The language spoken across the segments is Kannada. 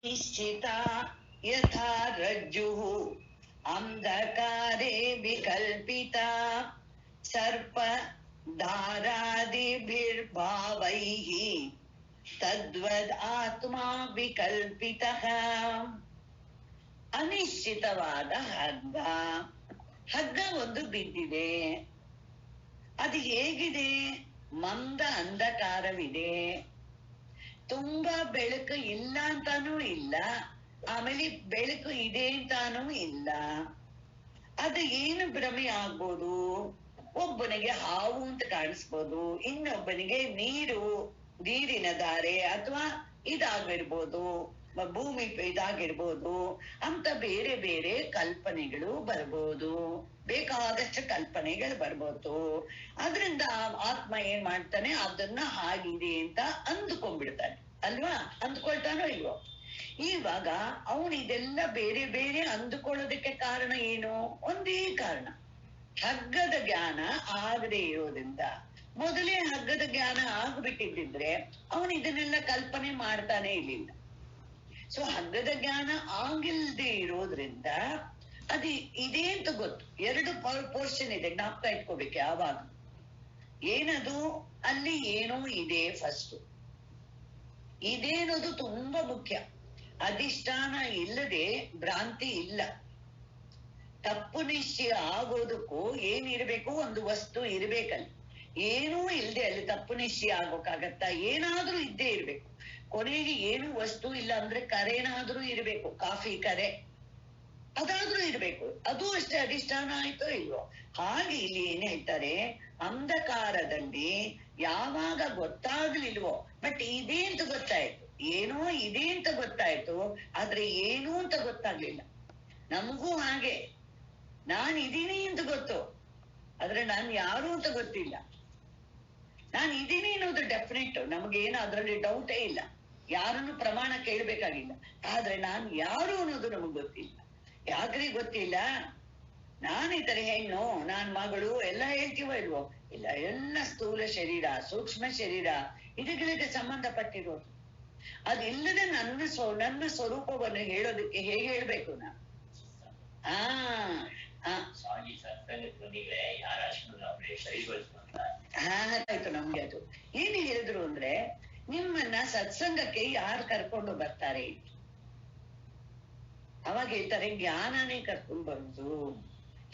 निश्चिता यथा रज्जुः अंधकारे विकल्पिता सर्प धारादिभिर्भावैः तद्वद् आत्मा विकल्पितः. ಅನಿಶ್ಚಿತವಾದ ಹಗ್ಗ. ಹಗ್ಗ ಒಂದು ಬಿದ್ದಿದೆ. ಅದು ಹೇಗಿದೆ? ಮಂದ ಅಂಧಕಾರವಿದೆ, ತುಂಬಾ ಬೆಳಕು ಇಲ್ಲ ಅಂತಾನೂ ಇಲ್ಲ, ಆಮೇಲೆ ಬೆಳಕು ಇದೆ ಅಂತಾನೂ ಇಲ್ಲ. ಅದು ಏನು ಭ್ರಮೆ ಆಗ್ಬೋದು? ಒಬ್ಬನಿಗೆ ಹಾವು ಅಂತ ಕಾಣಿಸ್ಬೋದು, ಇನ್ನೊಬ್ಬನಿಗೆ ನೀರಿನ ಧಾರೆ ಅಥವಾ ಇದಾಗಿರ್ಬೋದು, ಭೂಮಿ ಇದಾಗಿರ್ಬೋದು ಅಂತ ಬೇರೆ ಬೇರೆ ಕಲ್ಪನೆಗಳು ಬರ್ಬೋದು, ಬೇಕಾದಷ್ಟು ಕಲ್ಪನೆಗಳು ಬರ್ಬೋದು. ಅದ್ರಿಂದ ಆತ್ಮ ಏನ್ ಮಾಡ್ತಾನೆ, ಅದನ್ನ ಹಾಗಿದೆ ಅಂತ ಅಂದುಕೊಂಡ್ಬಿಡ್ತಾನೆ ಅಲ್ವಾ? ಅಂದ್ಕೊಳ್ತಾನೋ ಇಲ್ವೋ? ಇವಾಗ ಅವನು ಇದೆಲ್ಲ ಬೇರೆ ಬೇರೆ ಅಂದುಕೊಳ್ಳೋದಕ್ಕೆ ಕಾರಣ ಏನು? ಒಂದೇ ಕಾರಣ, ಹಗ್ಗದ ಜ್ಞಾನ ಆಗದೆ ಇರೋದ್ರಿಂದ. ಮೊದಲೇ ಹಗ್ಗದ ಜ್ಞಾನ ಆಗ್ಬಿಟ್ಟಿದ್ರೆ ಅವನು ಇದನ್ನೆಲ್ಲ ಕಲ್ಪನೆ ಮಾಡ್ತಾನೆ ಇರ್ಲಿಲ್ಲ. ಸೊ ಹಗ್ಗದ ಜ್ಞಾನ ಆಗಿಲ್ದೆ ಇರೋದ್ರಿಂದ ಅದು ಇದೆ ಅಂತ ಗೊತ್ತು. ಎರಡು ಪೋರ್ಷನ್ ಇದೆ, ಜ್ಞಾಪಕ ಇಟ್ಕೋಬೇಕು ಯಾವಾಗ. ಏನದು? ಅಲ್ಲಿ ಏನೋ ಇದೆ. ಫಸ್ಟ್ ಇದೆ ಅನ್ನೋದು ತುಂಬಾ ಮುಖ್ಯ. ಅಧಿಷ್ಠಾನ ಇಲ್ಲದೆ ಭ್ರಾಂತಿ ಇಲ್ಲ. ತಪ್ಪು ನಿಶ್ಚಯ ಆಗೋದಕ್ಕೂ ಏನಿರ್ಬೇಕು? ಒಂದು ವಸ್ತು ಇರ್ಬೇಕಲ್ಲಿ. ಏನೂ ಇಲ್ಲದೆ ಅಲ್ಲಿ ತಪ್ಪು ನಿಶ್ಚಯ ಆಗೋಕ್ಕಾಗತ್ತಾ? ಏನಾದ್ರೂ ಇದ್ದೇ ಇರ್ಬೇಕು. ಕೊನೆಗೆ ಏನು ವಸ್ತು ಇಲ್ಲ ಅಂದ್ರೆ ಕರೆನಾದ್ರೂ ಇರ್ಬೇಕು, ಕಾಫಿ ಕರೆ ಅದಾದ್ರೂ ಇರ್ಬೇಕು. ಅದು ಅಷ್ಟೇ ಅಧಿಷ್ಠಾನ ಆಯ್ತೋ ಇಲ್ವೋ? ಹಾಗೆ ಇಲ್ಲಿ ಏನ್ ಹೇಳ್ತಾರೆ, ಅಂಧಕಾರದಲ್ಲಿ ಯಾವಾಗ ಗೊತ್ತಾಗ್ಲಿಲ್ವೋ, ಬಟ್ ಇದೆ ಅಂತ ಗೊತ್ತಾಯ್ತು, ಏನೋ ಇದೆ ಅಂತ ಗೊತ್ತಾಯ್ತು, ಆದ್ರೆ ಏನು ಅಂತ ಗೊತ್ತಾಗ್ಲಿಲ್ಲ. ನಮಗೂ ಹಾಗೆ, ನಾನ್ ಇದೀನಿ ಅಂತ ಗೊತ್ತು, ಆದ್ರೆ ನಾನ್ ಯಾರು ಅಂತ ಗೊತ್ತಿಲ್ಲ. ನಾನು ಇದೀನಿ ಅನ್ನೋದು ಡೆಫಿನೆಟ್, ನಮಗೇನು ಅದ್ರಲ್ಲಿ ಡೌಟೇ ಇಲ್ಲ, ಯಾರನ್ನು ಪ್ರಮಾಣ ಕೇಳ್ಬೇಕಾಗಿಲ್ಲ. ಆದ್ರೆ ನಾನ್ ಯಾರು ಅನ್ನೋದು ನಮಗ್ ಗೊತ್ತಿಲ್ಲ. ಯಾಕ್ರಿ ಗೊತ್ತಿಲ್ಲ? ನಾನ್ ಈ ತರ ಹೆಣ್ಣು, ನಾನ್ ಮಗಳು ಎಲ್ಲ ಹೇಳ್ತೀವೋ ಇಲ್ವೋ? ಇಲ್ಲ, ಎಲ್ಲ ಸ್ಥೂಲ ಶರೀರ, ಸೂಕ್ಷ್ಮ ಶರೀರ, ಇದಕ್ಕೆ ಸಂಬಂಧಪಟ್ಟಿರೋದು. ಅದಿಲ್ಲದೆ ನನ್ನ ಸ್ವರೂಪವನ್ನು ಹೇಳೋದಕ್ಕೆ ಹೇಗೆ ಹೇಳ್ಬೇಕು ನಾನು? ಆಯ್ತು. ನಮ್ಗೆ ಅದು ಏನ್ ಹೇಳಿದ್ರು ಅಂದ್ರೆ, ನಿಮ್ಮನ್ನ ಸತ್ಸಂಗಕ್ಕೆ ಯಾರು ಕರ್ಕೊಂಡು ಬರ್ತಾರೆ? ಅವಾಗ ಹೇಳ್ತಾರೆ ಜ್ಞಾನನೇ ಕರ್ಕೊಂಡ್ ಬರುದು.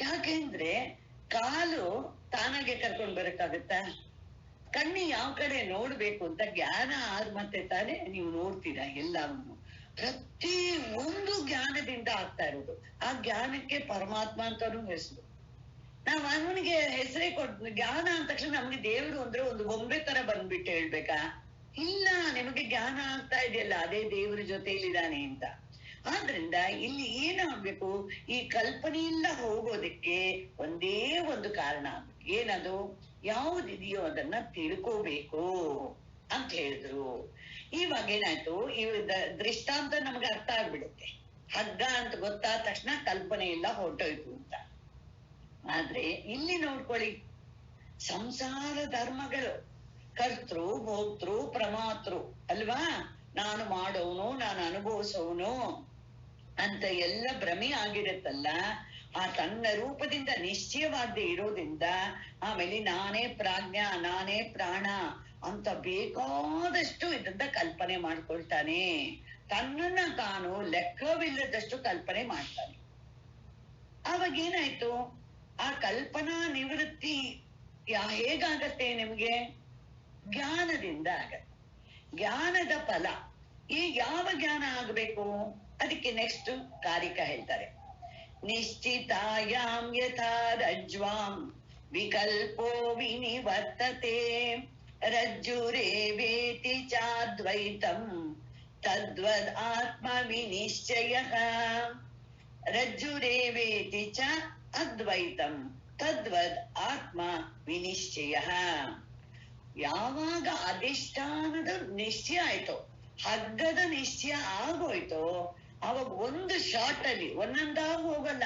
ಯಾಕೆಂದ್ರೆ ಕಾಲು ತಾನಾಗೆ ಕರ್ಕೊಂಡ್ ಬರಕ್ಕಾಗತ್ತಾ? ಕಣ್ಣಿ ಯಾವ ಕಡೆ ನೋಡ್ಬೇಕು ಅಂತ ಜ್ಞಾನ ಆದ್ ಮತ್ತೆ ತಾನೇ ನೀವು ನೋಡ್ತೀರಾ ಎಲ್ಲವನ್ನು. ಪ್ರತಿ ಒಂದು ಜ್ಞಾನದಿಂದ ಆಗ್ತಾ ಇರೋದು. ಆ ಜ್ಞಾನಕ್ಕೆ ಪರಮಾತ್ಮ ಅಂತಾನು ಹೆಸರು. ನಾವ್ ಅವನಿಗೆ ಹೆಸರೇ ಜ್ಞಾನ ಅಂದ ತಕ್ಷಣ ನಮ್ಗೆ ದೇವರು ಅಂದ್ರೆ ಒಂದು ಬೊಂಬೆ ತರ ಬಂದ್ಬಿಟ್ಟು ಹೇಳ್ಬೇಕಾ? ಇಲ್ಲ, ನಿಮಗೆ ಜ್ಞಾನ ಆಗ್ತಾ ಇದೆಯಲ್ಲ, ಅದೇ ದೇವ್ರ ಜೊತೆಲಿದ್ದಾನೆ ಅಂತ. ಆದ್ರಿಂದ ಇಲ್ಲಿ ಏನಾಗ್ಬೇಕು? ಈ ಕಲ್ಪನೆಯಿಂದ ಹೋಗೋದಕ್ಕೆ ಒಂದೇ ಒಂದು ಕಾರಣ. ಏನದು? ಯಾವುದಿದೆಯೋ ಅದನ್ನ ತಿಳ್ಕೋಬೇಕು ಅಂತ ಹೇಳಿದ್ರು. ಇವಾಗ ಏನಾಯ್ತು, ದೃಷ್ಟಾಂತ ನಮ್ಗೆ ಅರ್ಥ ಆಗ್ಬಿಡುತ್ತೆ. ಹಗ್ಗ ಅಂತ ಗೊತ್ತಾದ ತಕ್ಷಣ ಕಲ್ಪನೆ ಎಲ್ಲ ಹೊರಟೋಯ್ತು ಅಂತ. ಆದ್ರೆ ಇಲ್ಲಿ ನೋಡ್ಕೊಳ್ಳಿ, ಸಂಸಾರ ಧರ್ಮಗಳು ಕರ್ತೃ ಭೋಕ್ತೃ ಪ್ರಮಾತೃ ಅಲ್ವಾ? ನಾನು ಮಾಡೋನು, ನಾನು ಅನುಭವಿಸೋನು ಅಂತ ಎಲ್ಲ ಭ್ರಮೆ ಆಗಿರತ್ತಲ್ಲ. ಆ ತನ್ನ ರೂಪದಿಂದ ನಿಶ್ಚಯವಾಗದೆ ಇರೋದ್ರಿಂದ ಆಮೇಲೆ ನಾನೇ ಪ್ರಾಜ್ಞ, ನಾನೇ ಪ್ರಾಣ ಅಂತ ಬೇಕಾದಷ್ಟು ಇದನ್ನ ಕಲ್ಪನೆ ಮಾಡ್ಕೊಳ್ತಾನೆ. ತನ್ನನ್ನ ತಾನು ಲೆಕ್ಕವಿಲ್ಲದಷ್ಟು ಕಲ್ಪನೆ ಮಾಡ್ತಾನೆ. ಆವಾಗ ಏನಾಯ್ತು? ಆ ಕಲ್ಪನಾ ನಿವೃತ್ತಿ ಹೇಗಾಗತ್ತೆ ನಿಮ್ಗೆ? ಜ್ಞಾನದಿಂದ ಆಗತ್ತೆ. ಜ್ಞಾನದ ಫಲ. ಈ ಯಾವ ಜ್ಞಾನ ಆಗ್ಬೇಕು? ಅದಕ್ಕೆ ನೆಕ್ಸ್ಟ್ ಕಾರಿಕ ಹೇಳ್ತಾರೆ, ನಿಶ್ಚಿತಾಯಾಂ ಯಥಾ ರಜ್ವಾಂ ವಿಕಲ್ಪೋ ವಿನಿವರ್ತತೆ ರಜ್ಜುರೇವೇತಿ ಚಾದ್ವೈತಂ ತದ್ವದ್ ಆತ್ಮ ವಿನಿಶ್ಚಯಃ. ರಜ್ಜುರೇವೇತಿ ಚ ಅದ್ವೈತಂ ತದ್ವದ್ ಆತ್ಮ ವಿನಿಶ್ಚಯಃ. ಯಾವಾಗ ಅಧಿಷ್ಠಾನದ ನಿಶ್ಚಯ ಆಯ್ತೋ, ಹಗ್ಗದ ನಿಶ್ಚಯ ಆಗೋಯ್ತೋ, ಅವಾಗ ಒಂದು ಶಾರ್ಟ್ ಅಲ್ಲಿ ಒಂದೊಂದಾಗ ಹೋಗಲ್ಲ,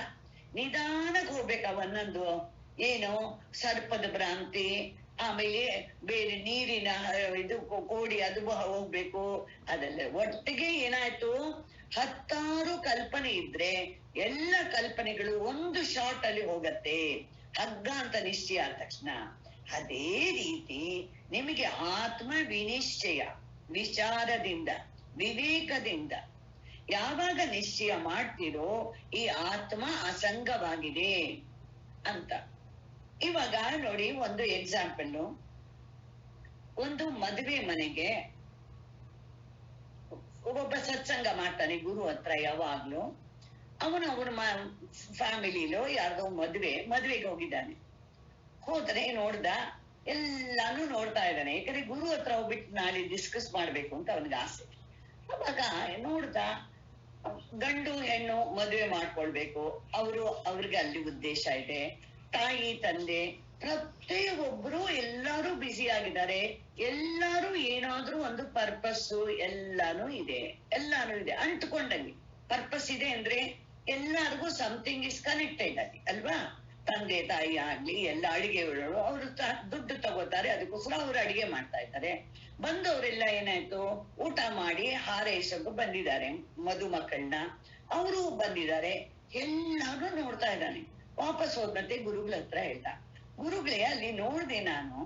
ನಿಧಾನಕ್ಕೆ ಹೋಗ್ಬೇಕ ಒಂದೊಂದು. ಏನು? ಸರ್ಪದ ಭ್ರಾಂತಿ, ಆಮೇಲೆ ಬೇರೆ ನೀರಿನ ಇದು ಕೋಡಿ ಅದು ಹೋಗ್ಬೇಕು. ಅದೆಲ್ಲ ಒಟ್ಟಿಗೆ ಏನಾಯ್ತು? 10 ಕಲ್ಪನೆ ಇದ್ರೆ ಎಲ್ಲ ಕಲ್ಪನೆಗಳು ಒಂದು ಶಾರ್ಟ್ ಅಲ್ಲಿ ಹೋಗತ್ತೆ, ಹಗ್ಗ ಅಂತ ನಿಶ್ಚಯ ಆದ ತಕ್ಷಣ. ಅದೇ ರೀತಿ ನಿಮಗೆ ಆತ್ಮ ವಿನಿಶ್ಚಯ, ವಿಚಾರದಿಂದ, ವಿವೇಕದಿಂದ ಯಾವಾಗ ನಿಶ್ಚಯ ಮಾಡ್ತೀರೋ ಈ ಆತ್ಮ ಅಸಂಗವಾಗಿದೆ ಅಂತ. ಇವಾಗ ನೋಡಿ, ಒಂದು ಎಕ್ಸಾಂಪಲ್. ಒಂದು ಮದುವೆ ಮನೆಗೆ ಒಬ್ಬೊಬ್ಬ ಸತ್ಸಂಗ ಮಾಡ್ತಾನೆ ಗುರು ಹತ್ರ ಯಾವಾಗ್ಲೂ. ಅವನ ಫ್ಯಾಮಿಲಿಲೋ ಯಾರ್ದೋ ಮದ್ವೆಗೆ ಹೋಗಿದ್ದಾನೆ. ಹೋದ್ರೆ ನೋಡ್ದ, ಎಲ್ಲಾನು ನೋಡ್ತಾ ಇದ್ದಾನೆ. ಯಾಕಂದ್ರೆ ಗುರು ಹತ್ರ ಹೋಗ್ಬಿಟ್ಟು ನಾಳೆ ಡಿಸ್ಕಸ್ ಮಾಡ್ಬೇಕು ಅಂತ ಅವನಿಗೆ ಆಸೆ. ಅವಾಗ ನೋಡ್ದ, ಗಂಡು ಹೆಣ್ಣು ಮದುವೆ ಮಾಡ್ಕೊಳ್ಬೇಕು, ಅವ್ರಿಗೆ ಅಲ್ಲಿ ಉದ್ದೇಶ ಇದೆ. ತಾಯಿ ತಂದೆ ಪ್ರತಿಯೊಬ್ಬರು ಎಲ್ಲಾರು ಬ್ಯುಸಿ ಆಗಿದ್ದಾರೆ. ಎಲ್ಲಾರು ಏನಾದ್ರೂ ಒಂದು ಪರ್ಪಸ್ ಎಲ್ಲಾನು ಇದೆ, ಅಂಟ್ಕೊಂಡಂಗೆ. ಪರ್ಪಸ್ ಇದೆ ಅಂದ್ರೆ ಎಲ್ಲಾರ್ಗು ಸಮಥಿಂಗ್ ಇಸ್ ಕನೆಕ್ಟೆಡ್ ಆಗಿ ಅಲ್ವಾ. ತಂದೆ ತಾಯಿ ಆಗ್ಲಿ ಎಲ್ಲ ಅಡಿಗೆಗಳು ಅವರು ದುಡ್ಡು ತಗೋತಾರೆ, ಅದಕ್ಕೋಸ್ಕರ ಅವ್ರು ಅಡಿಗೆ ಮಾಡ್ತಾ ಇದ್ದಾರೆ. ಬಂದವರೆಲ್ಲ ಏನಾಯ್ತು, ಊಟ ಮಾಡಿ ಹಾರೈಸೋಕೆ ಬಂದಿದ್ದಾರೆ ಮದುಮಕ್ಕಳನ್ನ. ಅವರು ಬಂದಿದ್ದಾರೆ, ಎಲ್ಲಾರು ನೋಡ್ತಾ ಇದ್ದಾನೆ. ವಾಪಸ್ ಹೋದಂತೆ ಗುರುಗಳ ಹತ್ರ ಹೇಳ್ದ, ಗುರುಗಳೇ ಅಲ್ಲಿ ನೋಡ್ದೆ ನಾನು,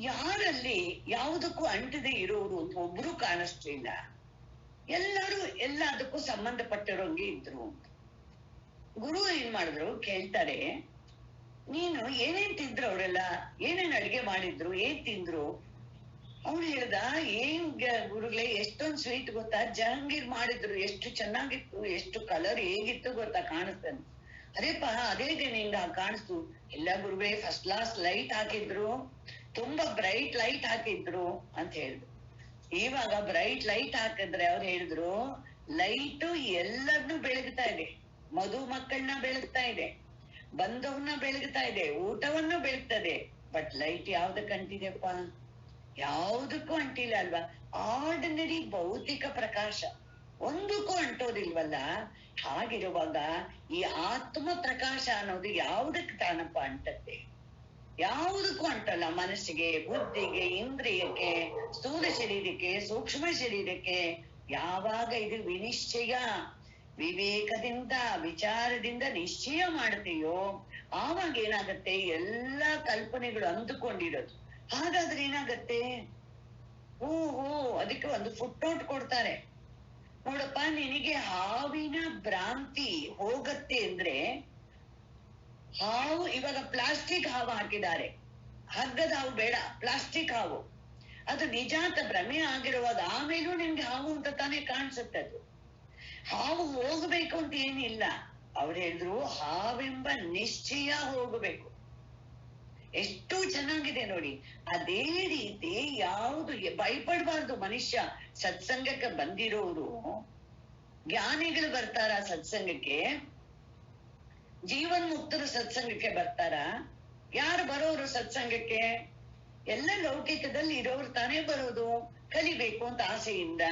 ಯಾರಲ್ಲಿ ಯಾವುದಕ್ಕೂ ಅಂಟದೆ ಇರೋರು ಅಂತ ಒಬ್ರು ಕಾಣಿಸ್ಲಿಲ್ಲ. ಎಲ್ಲರೂ ಎಲ್ಲದಕ್ಕೂ ಸಂಬಂಧಪಟ್ಟಿರೋಂಗೆ ಇದ್ರು. ಗುರು ಏನ್ ಮಾಡಿದ್ರು ಕೇಳ್ತಾರೆ, ನೀನು ಏನೇನ್ ತಿಂದ್ರು ಅವರೆಲ್ಲ, ಏನೇನ್ ಅಡ್ಗೆ ಮಾಡಿದ್ರು, ಏನ್ ತಿಂದ್ರು? ಅವ್ನು ಹೇಳ್ದ, ಏನ್ ಗುರುಗಳೇ ಎಷ್ಟೊಂದ್ ಸ್ವೀಟ್ ಗೊತ್ತಾ, ಜಹಾಂಗೀರ್ ಮಾಡಿದ್ರು, ಎಷ್ಟು ಚೆನ್ನಾಗಿತ್ತು, ಎಷ್ಟು ಕಲರ್ ಹೇಗಿತ್ತು ಗೊತ್ತಾ, ಕಾಣಿಸ್ತಾನೆ. ಅದೇಪ್ಪ ಅದೇಗೆ ನಿಂಗ ಕಾಣಿಸ್ತು? ಎಲ್ಲ ಗುರುಗಳೇ ಫಸ್ಟ್ ಕ್ಲಾಸ್ ಲೈಟ್ ಹಾಕಿದ್ರು, ತುಂಬಾ ಬ್ರೈಟ್ ಲೈಟ್ ಹಾಕಿದ್ರು ಅಂತ ಹೇಳಿದ್ರು. ಇವಾಗ ಬ್ರೈಟ್ ಲೈಟ್ ಹಾಕಿದ್ರೆ ಅವ್ರು ಹೇಳಿದ್ರು, ಲೈಟು ಎಲ್ಲರನ್ನೂ ಬೆಳಗ್ತಾ ಇದೆ, ಮಧುಮಕ್ಕಳನ್ನ ಬೆಳಗ್ತಾ ಇದೆ, ಬಂದವನ್ನ ಬೆಳಗ್ತಾ ಇದೆ, ಊಟವನ್ನು ಬೆಳಗ್ತದೆ. ಬಟ್ ಲೈಟ್ ಯಾವ್ದಕ್ಕೆ ಅಂಟಿದೆಪ್ಪ? ಯಾವ್ದಕ್ಕೂ ಅಂಟಿಲ್ಲ ಅಲ್ವಾ. ಆರ್ಡಿನರಿ ಭೌತಿಕ ಪ್ರಕಾಶ ಒಂದಕ್ಕೂ ಅಂಟೋದಿಲ್ವಲ್ಲ. ಹಾಗಿರುವಾಗ ಈ ಆತ್ಮ ಪ್ರಕಾಶ ಅನ್ನೋದು ಯಾವ್ದಕ್ಕೆ ತಾನಪ್ಪ ಅಂಟತ್ತೆ? ಯಾವುದಕ್ಕೂ ಅಂಟಲ್ಲ. ಮನಸ್ಸಿಗೆ, ಬುದ್ಧಿಗೆ, ಇಂದ್ರಿಯಕ್ಕೆ, ಸ್ಥೂಲ ಶರೀರಕ್ಕೆ, ಸೂಕ್ಷ್ಮ ಶರೀರಕ್ಕೆ. ಯಾವಾಗ ಇದು ವಿನಿಶ್ಚಯ, ವಿವೇಕದಿಂದ, ವಿಚಾರದಿಂದ ನಿಶ್ಚಯ ಮಾಡ್ತೀಯೋ ಆವಾಗ ಏನಾಗತ್ತೆ, ಎಲ್ಲಾ ಕಲ್ಪನೆಗಳು ಅಂದುಕೊಂಡಿರೋದು. ಹಾಗಾದ್ರೆ ಏನಾಗತ್ತೆ, ಓಹೋ, ಅದಕ್ಕೆ ಒಂದು ಫುಟ್ ನೋಟ್ ಕೊಡ್ತಾರೆ ನೋಡಪ್ಪ, ನಿನಗೆ ಹಾವಿನ ಭ್ರಾಂತಿ ಹೋಗತ್ತೆ ಅಂದ್ರೆ, ಹಾವು ಇವಾಗ ಪ್ಲಾಸ್ಟಿಕ್ ಹಾವು ಹಾಕಿದ್ದಾರೆ, ಹಗ್ಗದ ಹಾವು ಬೇಡ, ಪ್ಲಾಸ್ಟಿಕ್ ಹಾವು. ಅದು ನಿಜಾಂತ ಭ್ರಮೆ ಆಗಿರುವಾಗ ಆಮೇಲೂ ನಿಮ್ಗೆ ಹಾವು ಅಂತ ತಾನೇ ಕಾಣಿಸುತ್ತೆ. ಅದು ಹಾವು ಹೋಗ್ಬೇಕು ಅಂತ ಏನಿಲ್ಲ. ಅವ್ರು ಹೇಳಿದ್ರು ಹಾವೆಂಬ ನಿಶ್ಚಯ ಹೋಗಬೇಕು. ಎಷ್ಟು ಚೆನ್ನಾಗಿದೆ ನೋಡಿ. ಅದೇ ರೀತಿ ಯಾವುದು ಭಯಪಡಬಾರ್ದು ಮನುಷ್ಯ. ಸತ್ಸಂಗಕ್ಕೆ ಬಂದಿರೋರು, ಜ್ಞಾನಿಗಳು ಬರ್ತಾರ ಸತ್ಸಂಗಕ್ಕೆ, ಜೀವನ್ ಮುಕ್ತರು ಸತ್ಸಂಗಕ್ಕೆ ಬರ್ತಾರ. ಯಾರು ಬರೋರು ಸತ್ಸಂಗಕ್ಕೆ? ಎಲ್ಲ ಲೌಕಿಕದಲ್ಲಿ ಇರೋರು ತಾನೇ ಬರೋದು, ಕಲಿಬೇಕು ಅಂತ ಆಸೆಯಿಂದ.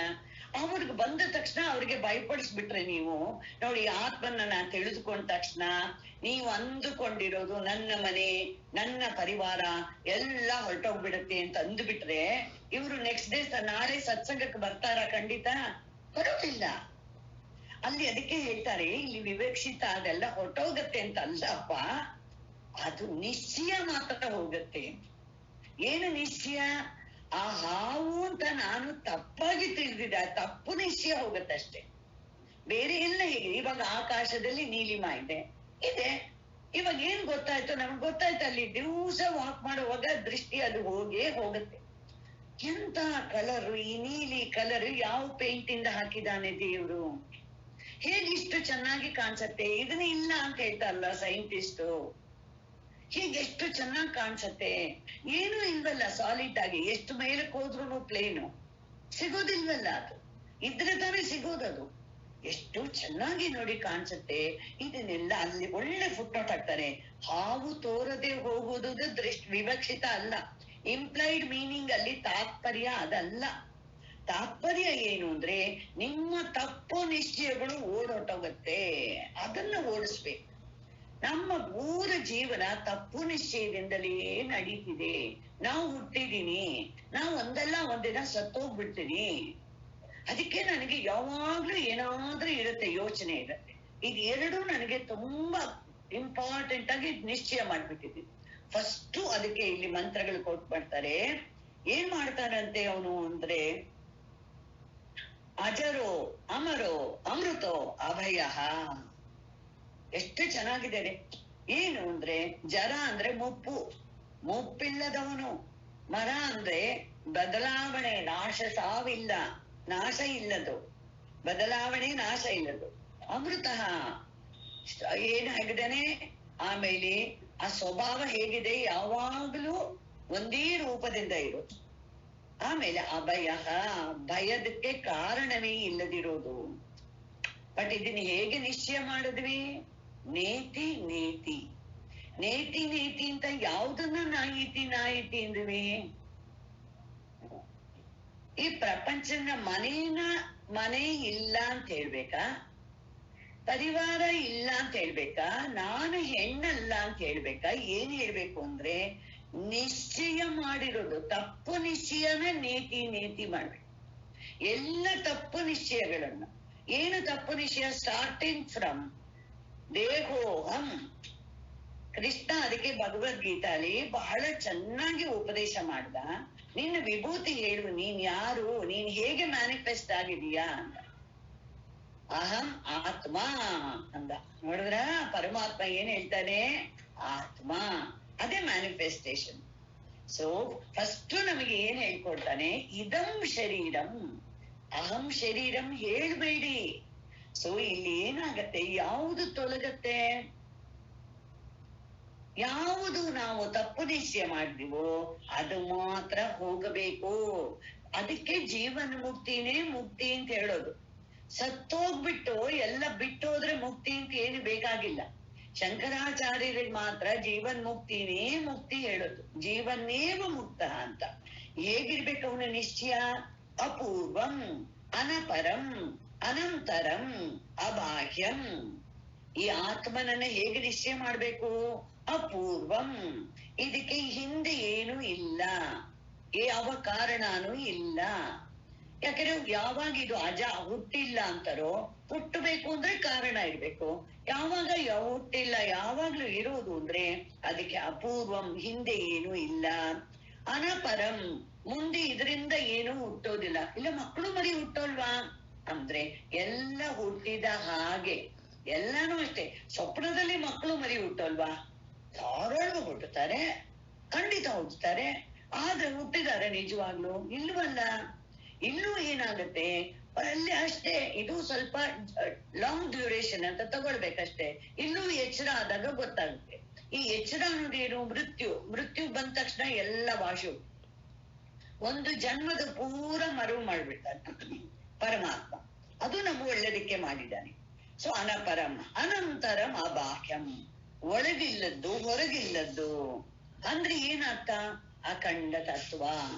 ಅವ್ರಿಗೆ ಬಂದ ತಕ್ಷಣ ಅವ್ರಿಗೆ ಭಯಪಡಿಸ್ಬಿಟ್ರೆ ನೀವು ನೋಡಿ, ಆತ್ಮನ್ನ ನಾನ್ ತಿಳಿದುಕೊಂಡ ತಕ್ಷಣ ನೀವು ಅಂದುಕೊಂಡಿರೋದು ನನ್ನ ಮನೆ, ನನ್ನ ಪರಿವಾರ ಎಲ್ಲ ಹೊರಟೋಗ್ಬಿಡತ್ತೆ ಅಂತ ಅಂದ್ಬಿಟ್ರೆ, ಇವ್ರು ನೆಕ್ಸ್ಟ್ ಡೇ ನಾಳೆ ಸತ್ಸಂಗಕ್ಕೆ ಬರ್ತಾರ? ಖಂಡಿತ ಬರೋದಿಲ್ಲ. ಅಲ್ಲಿ ಅದಕ್ಕೆ ಹೇಳ್ತಾರೆ, ಇಲ್ಲಿ ವಿವೇಕ್ಷಿತ ಅದೆಲ್ಲ ಹೊರಟೋಗತ್ತೆ ಅಂತ ಅಲ್ಲಪ್ಪ, ಅದು ನಿಶ್ಚಯ ಮಾತ್ರ ಹೋಗತ್ತೆ. ಏನು ನಿಶ್ಚಯ? ಆ ಹಾವು ಅಂತ ನಾನು ತಪ್ಪಾಗಿ ತಿಳಿದಿದ್ದೆ, ತಪ್ಪು ನಿಶ್ಚಯ ಹೋಗತ್ತಷ್ಟೇ, ಬೇರೆ ಎಲ್ಲ. ಹೇಗೆ ಇವಾಗ ಆಕಾಶದಲ್ಲಿ ನೀಲಿಮ ಇದೆ. ಇವಾಗ ಏನ್ ಗೊತ್ತಾಯ್ತು? ನಮ್ಗೆ ಗೊತ್ತಾಯ್ತು, ಅಲ್ಲಿ ದಿವಸ ವಾಕ್ ಮಾಡುವಾಗ ದೃಷ್ಟಿ ಅದು ಹೋಗತ್ತೆ. ಎಂತ ಕಲರ್, ಈ ನೀಲಿ ಕಲರ್ ಯಾವ ಪೇಂಟ್ ಇಂದ ಹಾಕಿದಾನೆ ದೇವ್ರು, ಹೇಗಿಷ್ಟು ಚೆನ್ನಾಗಿ ಕಾಣಿಸತ್ತೆ. ಇದನ್ನ ಇಲ್ಲ ಅಂತ ಹೇಳ್ತಾರಲ್ಲ ಸೈಂಟಿಸ್ಟ್, ಹೀಗೆಷ್ಟು ಚೆನ್ನಾಗಿ ಕಾಣಿಸತ್ತೆ. ಏನು ಇಲ್ವಲ್ಲ ಸಾಲಿಡ್ ಆಗಿ, ಎಷ್ಟು ಮೇಲಕ್ಕೆ ಹೋದ್ರು ಪ್ಲೇನು ಸಿಗೋದಿಲ್ವಲ್ಲ. ಅದು ಇದ್ರೆ ತಾನೇ ಸಿಗೋದದು. ಎಷ್ಟು ಚೆನ್ನಾಗಿ ನೋಡಿ ಕಾಣಿಸುತ್ತೆ. ಇದನ್ನೆಲ್ಲ ಅಲ್ಲಿ ಒಳ್ಳೆ ಫುಟ್ನೋಟ್ ಹಾಕ್ತಾರೆ. ಹಾವು ತೋರದೆ ಹೋಗುವುದು ವಿವಕ್ಷಿತ ಅಲ್ಲ, ಇಂಪ್ಲೈಡ್ ಮೀನಿಂಗ್ ಅಲ್ಲಿ ತಾತ್ಪರ್ಯ ಅದಲ್ಲ. ತಾತ್ಪರ್ಯ ಏನು ಅಂದ್ರೆ, ನಿಮ್ಮ ತಪ್ಪು ನಿಶ್ಚಯಗಳು ಓಡೋಟೋಗತ್ತೆ, ಅದನ್ನ ಓಡಿಸ್ಬೇಕು. ನಮ್ಮ ಮೂಲ ಜೀವನ ತಪ್ಪು ನಿಶ್ಚಯದಿಂದಲೇ ನಡೀತಿದೆ. ನಾವು ಹುಟ್ಟಿದೀನಿ, ನಾವು ಒಂದಲ್ಲ ಒಂದಿನ ಸತ್ತೋಗ್ಬಿಡ್ತೀನಿ. ಅದಕ್ಕೆ ನನಗೆ ಯಾವಾಗ್ಲೂ ಏನಾದ್ರೂ ಯೋಚನೆ ಇರುತ್ತೆ. ಇದು ಎರಡು ನನಗೆ ತುಂಬಾ ಇಂಪಾರ್ಟೆಂಟ್ ಆಗಿ ನಿಶ್ಚಯ ಮಾಡ್ಬಿಟ್ಟಿದ್ದೀನಿ. ಫಸ್ಟ್ ಅದಕ್ಕೆ ಇಲ್ಲಿ ಮಂತ್ರಗಳು ಕೊಟ್ಬಿಡ್ತಾರೆ. ಏನ್ ಮಾಡ್ತಾರಂತೆ ಅವನು ಅಂದ್ರೆ, ಅಜರೋ ಅಮರೋ ಅಮೃತೋ ಅಭಯ. ಎಷ್ಟು ಚೆನ್ನಾಗಿದೆ. ಏನು ಅಂದ್ರೆ, ಜರ ಅಂದ್ರೆ ಮುಪ್ಪು, ಮುಪ್ಪಿಲ್ಲದವನು. ಮರ ಅಂದ್ರೆ ಬದಲಾವಣೆ, ನಾಶ, ಸಾವಿಲ್ಲ, ನಾಶ ಇಲ್ಲದು, ಬದಲಾವಣೆ ನಾಶ ಇಲ್ಲದು. ಅಮೃತ ಏನ್ ಆಗಿದ್ದಾನೆ, ಆಮೇಲೆ ಆ ಸ್ವಭಾವ ಹೇಗಿದೆ, ಯಾವಾಗ್ಲೂ ಒಂದೇ ರೂಪದಿಂದ ಇರು. ಆಮೇಲೆ ಅಭಯ, ಭಯದಕ್ಕೆ ಕಾರಣವೇ ಇಲ್ಲದಿರೋದು. ಬಟ್ ಇದನ್ನ ಹೇಗೆ ನಿಶ್ಚಯ ಮಾಡಿದ್ವಿ? ನೇತಿ ನೇತಿ ನೇತಿ ನೇತಿ ಅಂತ ಯಾವ್ದನ್ನ ನಾಯಿತಿ ನಾಯಿತಿ ಅಂದ್ವಿ? ಈ ಪ್ರಪಂಚನ ಮನೆ ಇಲ್ಲ ಅಂತ ಹೇಳ್ಬೇಕಾ, ಪರಿವಾರ ಇಲ್ಲ ಅಂತ ಹೇಳ್ಬೇಕಾ, ನಾನು ಹೆಣ್ಣಲ್ಲ ಅಂತ ಹೇಳ್ಬೇಕಾ? ಏನ್ ಹೇಳ್ಬೇಕು ಅಂದ್ರೆ, ನಿಶ್ಚಯ ಮಾಡಿರೋದು ತಪ್ಪು ನಿಶ್ಚಯನ ನೇತಿ ನೇತಿ ಮಾಡ್ಬೇಕು. ಎಲ್ಲ ತಪ್ಪು ನಿಶ್ಚಯಗಳನ್ನ, ಏನು ತಪ್ಪು ನಿಶ್ಚಯ? Starting from ದೇಹೋಹಂ. ಕೃಷ್ಣ ಅದಕ್ಕೆ ಭಗವದ್ಗೀತಾಲಿ ಬಹಳ ಚೆನ್ನಾಗಿ ಉಪದೇಶ ಮಾಡ್ದ. ನಿನ್ನ ವಿಭೂತಿ ಹೇಳು, ನೀನ್ ಯಾರು, ನೀನ್ ಹೇಗೆ ಮ್ಯಾನಿಫೆಸ್ಟ್ ಆಗಿದೀಯಾ ಅಂತ. ಅಹಂ ಆತ್ಮ ಅಂದ. ನೋಡಿದ್ರ ಪರಮಾತ್ಮ ಏನ್ ಹೇಳ್ತಾನೆ? ಆತ್ಮ, ಅದೇ ಮ್ಯಾನಿಫೆಸ್ಟೇಷನ್. ಸೊ ಫಸ್ಟ್ ನಮಗೆ ಏನ್ ಹೇಳ್ಕೊಡ್ತಾನೆ? ಇದಂ ಶರೀರಂ, ಅಹಂ ಶರೀರಂ ಹೇಳ್ಬೇಡಿ. ಸೊ ಇಲ್ಲಿ ಏನಾಗತ್ತೆ, ಯಾವುದು ತೊಲಗತ್ತೆ? ಯಾವುದು ನಾವು ತಪ್ಪು ನಿಶ್ಚಯ ಮಾಡಿದೀವೋ ಅದು ಮಾತ್ರ ಹೋಗಬೇಕು. ಅದಕ್ಕೆ ಜೀವನ ಮುಕ್ತಿನೇ ಮುಕ್ತಿ ಅಂತ ಹೇಳೋದು. ಸತ್ತೋಗ್ಬಿಟ್ಟು ಎಲ್ಲ ಬಿಟ್ಟೋದ್ರೆ ಮುಕ್ತಿ ಅಂತ ಏನು ಬೇಕಾಗಿಲ್ಲ. ಶಂಕರಾಚಾರ್ಯರಿಗೆ ಮಾತ್ರ ಜೀವನ್ ಮುಕ್ತಿನೇ ಮುಕ್ತಿ ಹೇಳೋದು, ಜೀವನ್ನೇವ ಮುಕ್ತ ಅಂತ. ಹೇಗಿರ್ಬೇಕು ಅವನ ನಿಶ್ಚಯ? ಅಪೂರ್ವಂ ಅನಪರಂ ಅನಂತರಂ ಅಬಾಹ್ಯಂ. ಈ ಆತ್ಮನನ್ನ ಹೇಗೆ ನಿಶ್ಚಯ ಮಾಡ್ಬೇಕು? ಅಪೂರ್ವಂ, ಇದಕ್ಕೆ ಹಿಂದೆ ಏನು ಇಲ್ಲ, ಯಾವ ಕಾರಣನೂ ಇಲ್ಲ. ಯಾಕಂದ್ರೆ ಯಾವಾಗ ಇದು ಅಜ, ಹುಟ್ಟಿಲ್ಲ ಅಂತಾರೋ, ಹುಟ್ಟಬೇಕು ಅಂದ್ರೆ ಕಾರಣ ಇರ್ಬೇಕು. ಯಾವಾಗ ಹುಟ್ಟಿಲ್ಲ, ಯಾವಾಗ್ಲೂ ಇರೋದು ಅಂದ್ರೆ ಅದಕ್ಕೆ ಅಪೂರ್ವಂ, ಹಿಂದೆ ಏನು ಇಲ್ಲ. ಅನಪರಂ, ಮುಂದೆ ಇದರಿಂದ ಏನು ಹುಟ್ಟೋದಿಲ್ಲ. ಇಲ್ಲ ಮಕ್ಕಳು ಮರಿ ಹುಟ್ಟೋಲ್ವಾ ಅಂದ್ರೆ, ಎಲ್ಲ ಹುಟ್ಟಿದ ಹಾಗೆ ಎಲ್ಲಾನು ಅಷ್ಟೇ. ಸ್ವಪ್ನದಲ್ಲಿ ಮಕ್ಕಳು ಮರಿ ಹುಟ್ಟೋಲ್ವಾ? ಧಾರಾಳವಾಗಿ ಹುಟ್ಟುತ್ತಾರೆ, ಖಂಡಿತ ಹುಟ್ಟುತ್ತಾರೆ. ಆದ್ರೆ ಹುಟ್ಟಿದಾರೆ ನಿಜವಾಗ್ಲು? ಇಲ್ವಲ್ಲ. ಇಲ್ಲೂ ಏನಾಗುತ್ತೆ ಅಲ್ಲಿ ಅಷ್ಟೇ, ಇದು ಸ್ವಲ್ಪ ಲಾಂಗ್ ಡ್ಯೂರೇಷನ್ ಅಂತ ತಗೊಳ್ಬೇಕಷ್ಟೇ. ಇಲ್ಲೂ ಎಚ್ಚರ ಆದಾಗ ಗೊತ್ತಾಗುತ್ತೆ. ಈ ಎಚ್ಚರ ಅನ್ನೋದೇನು? ಮೃತ್ಯು ಬಂದ ತಕ್ಷಣ ಎಲ್ಲ ವಾಶು, ಒಂದು ಜನ್ಮದ ಪೂರ ಮರುವು ಮಾಡ್ಬಿಡ್ತಾನೆ ಪರಮಾತ್ಮ. ಅದು ನಮ್ಮ ಒಳ್ಳೆದಕ್ಕೆ ಮಾಡಿದ್ದಾನೆ. ಸೊ ಅನಪರಂ ಅನಂತರಂ ಅಬಾಹ್ಯಂ, ಒಳಗಿಲ್ಲದ್ದು ಹೊರಗಿಲ್ಲದ್ದು ಅಂದ್ರೆ ಏನರ್ಥ? ಅಖಂಡ ತತ್ವ.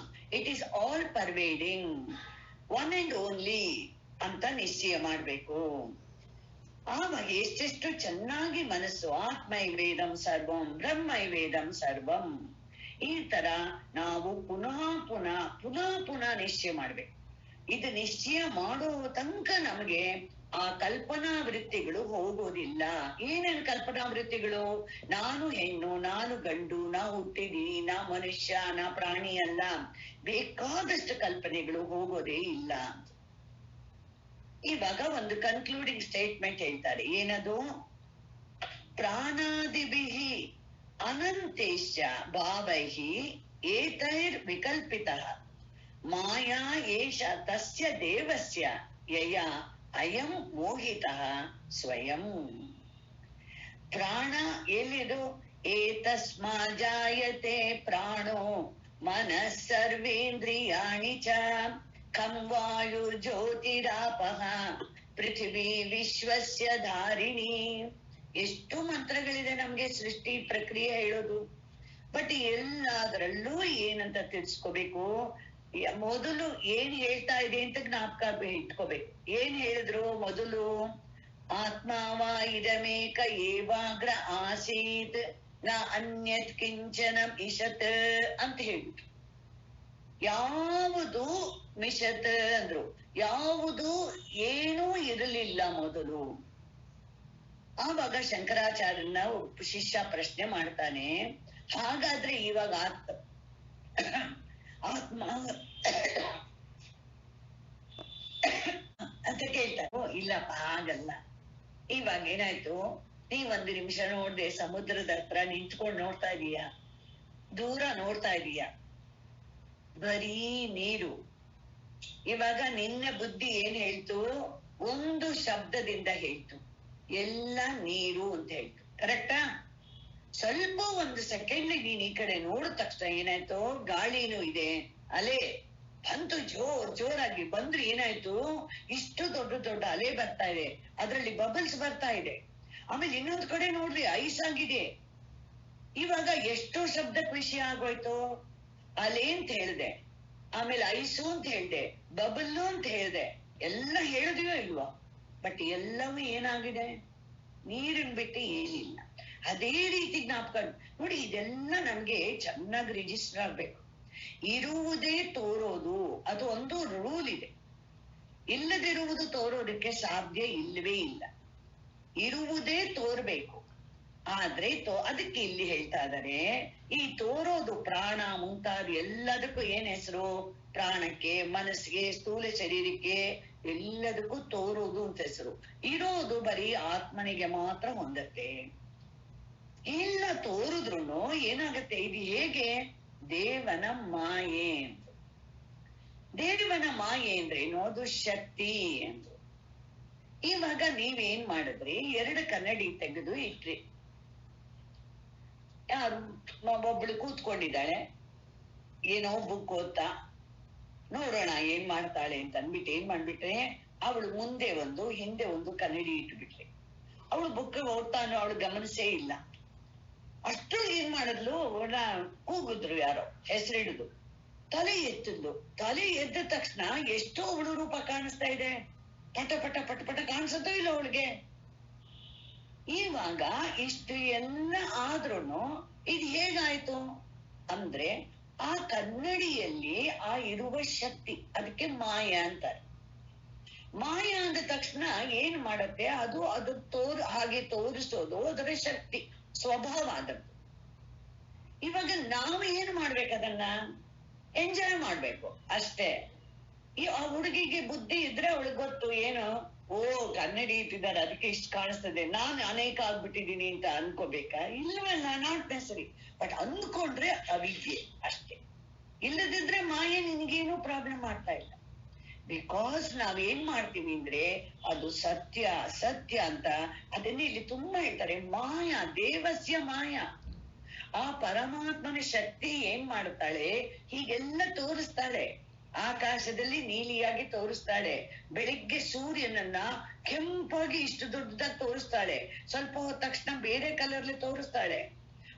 It is all pervading, one and only ಅಂತ ನಿಶ್ಚಯ ಮಾಡ್ಬೇಕು. ಆವಾಗ ಎಷ್ಟೆಷ್ಟು ಚೆನ್ನಾಗಿ ಮನಸ್ಸು ಆತ್ಮೈವೇದಂ ಸರ್ವಂ ಬ್ರಹ್ಮೈವೇದಂ ಸರ್ವಂ, ಈ ತರ ನಾವು ಪುನಃ ಪುನಃ ನಿಶ್ಚಯ ಮಾಡ್ಬೇಕು. ಇದು ನಿಶ್ಚಯ ಮಾಡೋ ತನಕ ನಮಗೆ ಆ ಕಲ್ಪನಾ ವೃತ್ತಿಗಳು ಹೋಗೋದಿಲ್ಲ. ಏನೇನು ಕಲ್ಪನಾ ವೃತ್ತಿಗಳು? ನಾನು ಹೆಣ್ಣು, ನಾನು ಗಂಡು, ನಾ ಹುಟ್ಟಿದೀನಿ, ನಾ ಮನುಷ್ಯ, ನಾ ಪ್ರಾಣಿ ಅಲ್ಲ, ಬೇಕಾದಷ್ಟು ಕಲ್ಪನೆಗಳು ಹೋಗೋದೇ ಇಲ್ಲ. ಇವಾಗ ಒಂದು ಕನ್ಕ್ಲೂಡಿಂಗ್ ಸ್ಟೇಟ್ಮೆಂಟ್ ಹೇಳ್ತಾರೆ. ಏನದು? ಪ್ರಾಣಾದಿಭಿಹಿ ಅನಂತೇಶ ಭಾವೈಹಿ ಏತೈರ್ ವಿಕಲ್ಪಿತಃ ಮಾಯಾ ಏಷ ತಸ್ಯ ದೇವಸ್ಯ ಯಯ ಅಯಂ ಮೋಹಿತಃ ಸ್ವಯಂ. ಪ್ರಾಣ ಎಲ್ಲಿದು? ಏತಸ್ಮಾ ಜಾಯತೆ ಪ್ರಾಣೋ ಮನಃ ಸರ್ವೇಂದ್ರಿಯಾಣಿ ಚ ಖಂ ವಾಯು ಜ್ಯೋತಿರಾಪಃ ಪೃಥಿವೀ ವಿಶ್ವಸ್ಯ ಧಾರಿಣಿ. ಎಷ್ಟು ಮಂತ್ರಗಳಿದೆ ನಮ್ಗೆ ಸೃಷ್ಟಿ ಪ್ರಕ್ರಿಯೆ ಹೇಳೋದು. ಬಟ್ ಎಲ್ಲದರಲ್ಲೂ ಏನಂತ ತಿಳಿಸ್ಕೋಬೇಕು? ಮೊದಲು ಏನ್ ಹೇಳ್ತಾ ಇದೆ ಅಂತ ಜ್ಞಾಪಕ ಇಟ್ಕೋಬೇಕು. ಏನ್ ಹೇಳಿದ್ರು ಮೊದಲು? ಆತ್ಮಾವಾ ಇದಮೇಕ ಏವಾಗ್ರ ಆಸೀತ್ ನ ಅನ್ಯತ್ ಕಿಂಚನ ಮಿಷತ್ ಅಂತ ಹೇಳ್ಬಿಟ್ರು. ಯಾವುದು ಮಿಷತ್ ಅಂದ್ರು? ಯಾವುದು ಏನೂ ಇರಲಿಲ್ಲ ಮೊದಲು. ಆವಾಗ ಶಂಕರಾಚಾರ್ಯನ ಶಿಷ್ಯ ಪ್ರಶ್ನೆ ಮಾಡ್ತಾನೆ, ಹಾಗಾದ್ರೆ ಇವಾಗ ಆತ್ಮ ಅಂತ ಕೇಳ್ತಾರೆ. ಇಲ್ಲಪ್ಪ ಹಾಗಲ್ಲ. ಇವಾಗ ಏನಾಯ್ತು, ನೀ ನಿಮಿಷ ನೋಡ್ದೆ ಸಮುದ್ರದ ಹತ್ರ ನಿಂತ್ಕೊಂಡು ನೋಡ್ತಾ ಇದೀಯ, ದೂರ ನೋಡ್ತಾ ಇದೀಯ, ಬರೀ ನೀರು. ಇವಾಗ ನಿನ್ನ ಬುದ್ಧಿ ಏನ್ ಹೇಳ್ತು, ಒಂದು ಶಬ್ದದಿಂದ ಹೇಳ್ತು, ಎಲ್ಲ ನೀರು ಅಂತ ಹೇಳ್ತು. ಕರೆಕ್ಟಾ? ಸ್ವಲ್ಪ ಒಂದು ಸೆಕೆಂಡ್ ನೀನ್ ಈ ಕಡೆ ನೋಡಿದ ತಕ್ಷಣ ಏನಾಯ್ತು, ಗಾಳಿನೂ ಇದೆ, ಅಲೆ ಬಂತು, ಜೋರಾಗಿ ಬಂದ್ರೆ ಏನಾಯ್ತು, ಇಷ್ಟು ದೊಡ್ಡ ದೊಡ್ಡ ಅಲೆ ಬರ್ತಾ ಇದೆ, ಅದ್ರಲ್ಲಿ ಬಬಲ್ಸ್ ಬರ್ತಾ ಇದೆ. ಆಮೇಲೆ ಇನ್ನೊಂದ್ ಕಡೆ ನೋಡ್ರಿ ಐಸ್ ಆಗಿದೆ. ಇವಾಗ ಎಷ್ಟೋ ಶಬ್ದಕ್ಕೆ ವಿಷಯ ಆಗೋಯ್ತು. ಅಲೆ ಅಂತ ಹೇಳ್ದೆ, ಆಮೇಲೆ ಐಸು ಅಂತ ಹೇಳ್ದೆ, ಬಬಲ್ಲು ಅಂತ ಹೇಳ್ದೆ, ಎಲ್ಲ ಹೇಳಿದ್ಯೋ ಇಲ್ವಾ? ಬಟ್ ಎಲ್ಲವೂ ಏನಾಗಿದೆ, ನೀರಿನ್ ಬಿಟ್ಟು ಏನಿಲ್ಲ. ಅದೇ ರೀತಿ ಜ್ಞಾಪಕ ನೋಡಿ, ಇದೆಲ್ಲ ನಮ್ಗೆ ಚೆನ್ನಾಗಿ ರಿಜಿಸ್ಟರ್ ಆಗ್ಬೇಕು. ಇರುವುದೇ ತೋರೋದು, ಅದು ಒಂದು ರೂಲ್ ಇದೆ. ಇಲ್ಲದಿರುವುದು ತೋರೋದಕ್ಕೆ ಸಾಧ್ಯ ಇಲ್ಲವೇ ಇಲ್ಲ. ಇರುವುದೇ ತೋರ್ಬೇಕು. ಆದ್ರೆ ಅದಕ್ಕೆ ಇಲ್ಲಿ ಹೇಳ್ತಾ ಇದಾರೆ, ಈ ತೋರೋದು ಪ್ರಾಣ ಮುಂತಾದ ಎಲ್ಲದಕ್ಕೂ ಏನ್ ಹೆಸರು? ಪ್ರಾಣಕ್ಕೆ, ಮನಸ್ಸಿಗೆ, ಸ್ಥೂಲ ಶರೀರಕ್ಕೆ ಎಲ್ಲದಕ್ಕೂ ತೋರೋದು ಅಂತ ಹೆಸರು. ಇರೋದು ಬರೀ ಆತ್ಮನಿಗೆ ಮಾತ್ರ ಹೊಂದತ್ತೆ. ಎಲ್ಲ ತೋರಿದ್ರು ಏನಾಗತ್ತೆ, ಇದು ಹೇಗೆ? ದೇವನ ಮಾಯೆ ಅಂತ. ದೇವನ ಮಾಯೆ ಅಂದ್ರೆ ಅದು ಶಕ್ತಿ ಅಂತ. ಇವಾಗ ನೀವೇನ್ ಮಾಡಿದ್ರಿ, ಎರಡು ಕನ್ನಡಿ ತೆಗೆದು ಇಟ್ರಿ. ಯಾರು ಒಬ್ಳು ಕೂತ್ಕೊಂಡಿದ್ದಾಳೆ, ಏನೋ ಬುಕ್ ಓದ್ತಾ, ನೋಡೋಣ ಏನ್ ಮಾಡ್ತಾಳೆ ಅಂತ ಅಂದ್ಬಿಟ್ಟು ಏನ್ ಮಾಡ್ಬಿಟ್ರೆ, ಅವಳು ಮುಂದೆ ಒಂದು ಹಿಂದೆ ಒಂದು ಕನ್ನಡಿ ಇಟ್ಬಿಟ್ರಿ. ಅವಳು ಬುಕ್ ಓದ್ತಾನೋ ಅವಳು ಗಮನಿಸೇ ಇಲ್ಲ. ಅಷ್ಟು ಏನ್ ಮಾಡಿದ್ಲು, ಕೂಗಿದ್ರು ಯಾರೋ, ಹೆಸರಿಡುದು, ತಲೆ ಎತ್ತಿದ್ಲು. ತಲೆ ಎದ್ದ ತಕ್ಷಣ ಎಷ್ಟೋ ಅವಳು ರೂಪ ಕಾಣಿಸ್ತಾ ಇದೆ, ಪಟ ಪಟ ಪಟ ಪಟ ಕಾಣಿಸುತ್ತೋ ಇಲ್ಲ ಅವಳಿಗೆ. ಇವಾಗ ಇಷ್ಟು ಎಲ್ಲ ಆದ್ರೂನು ಇದು ಹೇಗಾಯ್ತು ಅಂದ್ರೆ, ಆ ಕನ್ನಡಿಯಲ್ಲಿ ಆ ಇರುವ ಶಕ್ತಿ, ಅದಕ್ಕೆ ಮಾಯ ಅಂತಾರೆ. ಮಾಯ ಅಂದ ತಕ್ಷಣ ಏನ್ ಮಾಡತ್ತೆ, ಅದು ಹಾಗೆ ತೋರಿಸೋದು ಅದರ ಶಕ್ತಿ, ಸ್ವಭಾವ ಅದದ್ದು. ಇವಾಗ ನಾವು ಏನ್ ಮಾಡ್ಬೇಕು, ಅದನ್ನ ಎಂಜಾಯ್ ಮಾಡ್ಬೇಕು ಅಷ್ಟೇ. ಆ ಹುಡುಗಿಗೆ ಬುದ್ಧಿ ಇದ್ರೆ ಅವಳಿಗೆ ಗೊತ್ತು, ಏನು, ಓ ಕನ್ನಡಿ ಇಟ್ಟಿದ್ದಾರೆ ಅದಕ್ಕೆ ಇಷ್ಟು ಕಾಣಿಸ್ತದೆ, ನಾನು ಅನೇಕ ಆಗ್ಬಿಟ್ಟಿದೀನಿ ಅಂತ ಅನ್ಕೋಬೇಕಾ? ಇಲ್ಲವಲ್ಲ, ನಾಟ್ ನೆಸರಿ. ಬಟ್ ಅಂದ್ಕೊಂಡ್ರೆ ಅವಿದ್ಯೆ ಅಷ್ಟೇ. ಇಲ್ಲದಿದ್ರೆ ಮಾಯೆ ನಿನ್ಗೇನು ಪ್ರಾಬ್ಲಮ್ ಮಾಡ್ತಾ ಇಲ್ಲ. ಬಿಕಾಸ್ ನಾವೇನ್ ಮಾಡ್ತೀವಿ ಅಂದ್ರೆ, ಅದು ಸತ್ಯ ಸತ್ಯ ಅಂತ ಅದನ್ನೇ ಇಲ್ಲಿ ತುಂಬಾ ಹೇಳ್ತಾರೆ. ಮಾಯಾ ದೇವಸ್ಯ ಮಾಯಾ. ಆ ಪರಮಾತ್ಮನ ಶಕ್ತಿ ಏನ್ ಮಾಡುತ್ತಾಳೆ, ಹೀಗೆಲ್ಲ ತೋರಿಸ್ತಾಳೆ. ಆಕಾಶದಲ್ಲಿ ನೀಲಿಯಾಗಿ ತೋರಿಸ್ತಾಳೆ, ಬೆಳಿಗ್ಗೆ ಸೂರ್ಯನನ್ನ ಕೆಂಪಾಗಿ ಇಷ್ಟು ದೊಡ್ಡದಾಗಿ ತೋರಿಸ್ತಾಳೆ, ಸ್ವಲ್ಪ ಹೋದ ತಕ್ಷಣ ಬೇರೆ ಕಲರ್ಲಿ ತೋರಿಸ್ತಾಳೆ,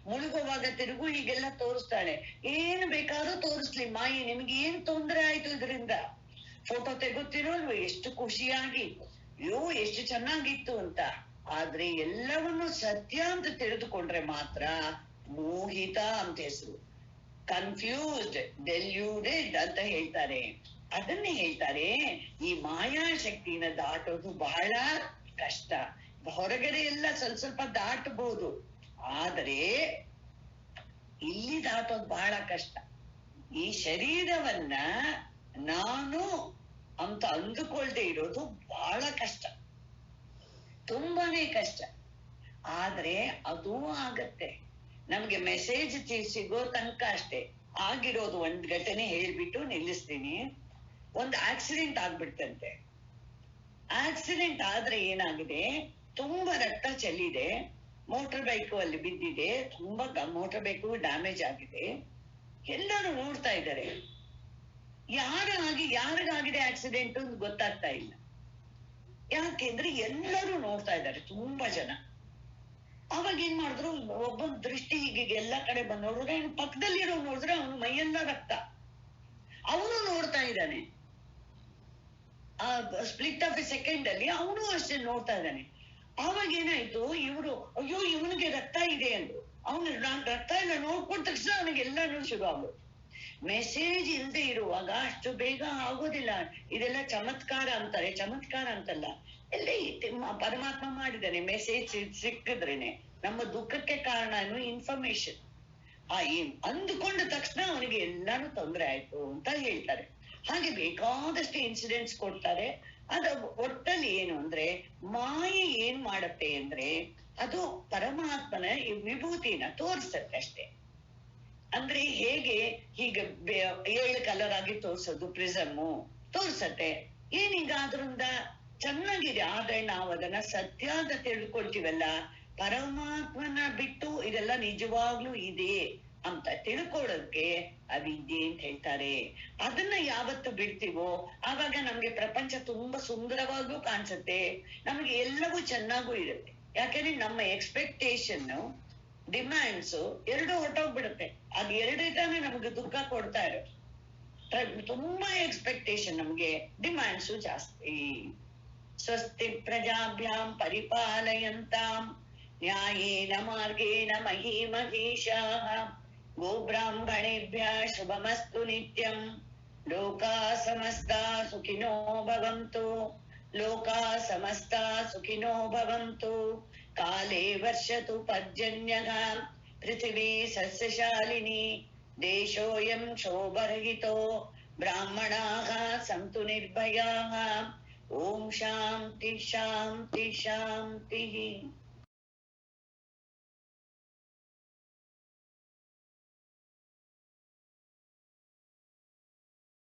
ಮುಳುಗುವಾಗ ತಿರುಗು ಹೀಗೆಲ್ಲ ತೋರಿಸ್ತಾಳೆ. ಏನ್ ಬೇಕಾದ್ರೂ ತೋರಿಸ್ಲಿ ಮಾಯಿ, ನಿಮ್ಗೆ ಏನ್ ತೊಂದ್ರೆ ಆಯ್ತು ಇದರಿಂದ? ಫೋಟೋ ತೆಗುತ್ತೀರೋಲ್ವ, ಎಷ್ಟು ಖುಷಿಯಾಗಿ, ಅಯ್ಯೋ ಎಷ್ಟು ಚೆನ್ನಾಗಿತ್ತು ಅಂತ. ಆದ್ರೆ ಎಲ್ಲವನ್ನು ಸತ್ಯ ಅಂತ ತಿಳಿದುಕೊಂಡ್ರೆ ಮಾತ್ರ ಮೋಹಿತ ಅಂತ ಹೆಸರು. ಕನ್ಫ್ಯೂಸ್ಡ್, ಡೆಲ್ಯೂಡೆಡ್ ಅಂತ ಹೇಳ್ತಾರೆ. ಅದನ್ನೇ ಹೇಳ್ತಾರೆ, ಈ ಮಾಯಾ ಶಕ್ತಿನ ದಾಟೋದು ಬಹಳ ಕಷ್ಟ. ಹೊರಗಡೆ ಎಲ್ಲ ಸ್ವಲ್ಪ ಸ್ವಲ್ಪ ದಾಟಬಹುದು, ಆದರೆ ಇಲ್ಲಿ ದಾಟೋದು ಬಹಳ ಕಷ್ಟ. ಈ ಶರೀರವನ್ನ ನಾನು ಅಂತ ಅಂದುಕೊಳ್ದೆ ಇರೋದು ಬಹಳ ಕಷ್ಟ, ತುಂಬಾನೇ ಕಷ್ಟ. ಆದ್ರೆ ಅದೂ ಆಗತ್ತೆ. ನಮ್ಗೆ ಮೆಸೇಜ್ ಸಿಗೋ ತನಕ ಅಷ್ಟೇ. ಆಗಿರೋದು ಒಂದ್ ಘಟನೆ ಹೇಳ್ಬಿಟ್ಟು ನಿಲ್ಲಿಸ್ತೀನಿ. ಒಂದು ಆಕ್ಸಿಡೆಂಟ್ ಆಗ್ಬಿಡ್ತಂತೆ. ಆಕ್ಸಿಡೆಂಟ್ ಆದ್ರೆ ಏನಾಗಿದೆ, ತುಂಬಾ ರಕ್ತ ಚೆಲ್ಲಿದೆ, ಮೋಟರ್ ಬೈಕು ಅಲ್ಲಿ ಬಿದ್ದಿದೆ, ತುಂಬಾ ಮೋಟರ್ ಬೈಕು ಡ್ಯಾಮೇಜ್ ಆಗಿದೆ. ಎಲ್ಲರೂ ನೋಡ್ತಾ ಇದ್ದಾರೆ, ಯಾರಿಗಾಗಿದೆ ಆಕ್ಸಿಡೆಂಟ್ ಅಂತ ಗೊತ್ತಾಗ್ತಾ ಇಲ್ಲ. ಯಾಕೆಂದ್ರೆ ಎಲ್ಲರೂ ನೋಡ್ತಾ ಇದ್ದಾರೆ, ತುಂಬಾ ಜನ. ಅವಾಗ ಏನ್ ಮಾಡಿದ್ರು, ಒಬ್ಬನ ದೃಷ್ಟಿ ಹೀಗೆ ಎಲ್ಲಾ ಕಡೆ ಬಂದ್ ನೋಡಿದ್ರೆ, ಪಕ್ಕದಲ್ಲಿರೋ ನೋಡಿದ್ರೆ ಅವನು ಮೈಯೆಲ್ಲ ರಕ್ತ, ಅವನು ನೋಡ್ತಾ ಇದ್ದಾನೆ. ಆ ಸ್ಪ್ಲಿಟ್ ಆಫ್ ಎ ಸೆಕೆಂಡ್ ಅಲ್ಲಿ ಅವನು ಅಷ್ಟೇ ನೋಡ್ತಾ ಇದ್ದಾನೆ. ಆವಾಗ ಏನಾಯ್ತು, ಇವ್ರು ಅಯ್ಯೋ ಇವನಿಗೆ ರಕ್ತ ಇದೆ ಅಂದ್ರು. ಅವನು ರಕ್ತ ಎಲ್ಲ ನೋಡ್ಕೊಂಡ ತಕ್ಷಣ ಅವನಿಗೆ ಎಲ್ಲಾನು ಶುರು ಆಗ್ಬೋದು. ಮೆಸೇಜ್ ಇಲ್ದೆ ಇರುವಾಗ ಅಷ್ಟು ಬೇಗ ಆಗೋದಿಲ್ಲ. ಇದೆಲ್ಲ ಚಮತ್ಕಾರ ಅಂತಾರೆ, ಚಮತ್ಕಾರ ಅಂತಲ್ಲ, ಎಲ್ಲಿ ಪರಮಾತ್ಮ ಮಾಡಿದ್ದಾನೆ. ಮೆಸೇಜ್ ಸಿಕ್ಕಿದ್ರೇನೆ ನಮ್ಮ ದುಃಖಕ್ಕೆ ಕಾರಣ ಇನ್ಫಾರ್ಮೇಶನ್. ಅಂದುಕೊಂಡ ತಕ್ಷಣ ಅವನಿಗೆ ಎಲ್ಲಾನು ತೊಂದರೆ ಆಯ್ತು ಅಂತ ಹೇಳ್ತಾರೆ. ಹಾಗೆ ಬೇಕಾದಷ್ಟು ಇನ್ಸಿಡೆಂಟ್ಸ್ ಕೊಡ್ತಾರೆ. ಅದ ಒಟ್ಟಲ್ಲಿ ಏನು ಅಂದ್ರೆ, ಮಾಯೆ ಏನ್ ಮಾಡತ್ತೆ ಅಂದ್ರೆ ಅದು ಪರಮಾತ್ಮನ ಈ ವಿಭೂತಿನ ತೋರಿಸತ್ತೆ ಅಷ್ಟೇ. ಅಂದ್ರೆ ಹೇಗೆ ಹೀಗೆ 7 ಕಲರ್ ಆಗಿ ತೋರ್ಸೋದು, ಪ್ರಿಸಮ್ಮು ತೋರ್ಸತ್ತೆ. ಏನೀಗ ಅದ್ರಿಂದ ಚೆನ್ನಾಗಿದೆ, ಆದ್ರೆ ನಾವು ಅದನ್ನ ಸತ್ಯ ಅಂತ ತಿಳ್ಕೊಳ್ತೀವಲ್ಲ, ಪರಮಾತ್ಮನ ಬಿಟ್ಟು ಇದೆಲ್ಲ ನಿಜವಾಗ್ಲೂ ಇದೆ ಅಂತ ತಿಳ್ಕೊಳ್ಳೋದಕ್ಕೆ ಅವಿದ್ಯೆ ಅಂತ ಹೇಳ್ತಾರೆ. ಅದನ್ನ ಯಾವತ್ತು ಬಿಡ್ತೀವೋ ಆವಾಗ ನಮ್ಗೆ ಪ್ರಪಂಚ ತುಂಬಾ ಸುಂದರವಾಗೂ ಕಾಣಿಸುತ್ತೆ, ನಮ್ಗೆ ಎಲ್ಲವೂ ಚೆನ್ನಾಗೂ ಇರುತ್ತೆ. ಯಾಕಂದ್ರೆ ನಮ್ಮ ಎಕ್ಸ್ಪೆಕ್ಟೇಷನ್ ಡಿಮ್ಯಾಂಡ್ಸ್ ಎರಡು ಹೊರಟೋಗ್ಬಿಡುತ್ತೆ. ಅದ್ ಎರಡಿದ್ದಾನೆ ನಮ್ಗೆ ದುಃಖ ಕೊಡ್ತಾ ಇರೋದು. ತುಂಬಾ ಎಕ್ಸ್ಪೆಕ್ಟೇಷನ್, ನಮ್ಗೆ ಡಿಮ್ಯಾಂಡ್ಸು ಜಾಸ್ತಿ. ಸ್ವಸ್ತಿ ಪ್ರಜಾಭ್ಯಾಂ ಪರಿಪಾಲಯಂತಾಂ ನ್ಯಾಯೇನ ಮಾರ್ಗೇಣ ಮಹೀಮಹೀಷಾಃ ಗೋಬ್ರಾಹ್ಮಣೇಭ್ಯ ಶುಭಮಸ್ತು ನಿತ್ಯಂ ಲೋಕಾ ಸಮಸ್ತಾ ಸುಖಿನೋ ಭವಂತು. ಲೋಕಾ ಸಮಸ್ತಾ ಸುಖಿನೋ ಭವಂತು. ಕಾಲೇ ವರ್ಷತು ಪರ್ಜನ್ಯಃ ಪೃಥಿವೀ ಸಸ್ಯಶಾಲಿನಿ. ದೇಶೋಯಂ ಕ್ಷೋಭರಹಿತೋ ಬ್ರಾಹ್ಮಣಾಃ ಸಂತು ನಿರ್ಭಯಾಃ. ಓಂ ಶಾಂತಿ ಶಾಂತಿ ಶಾಂತಿ.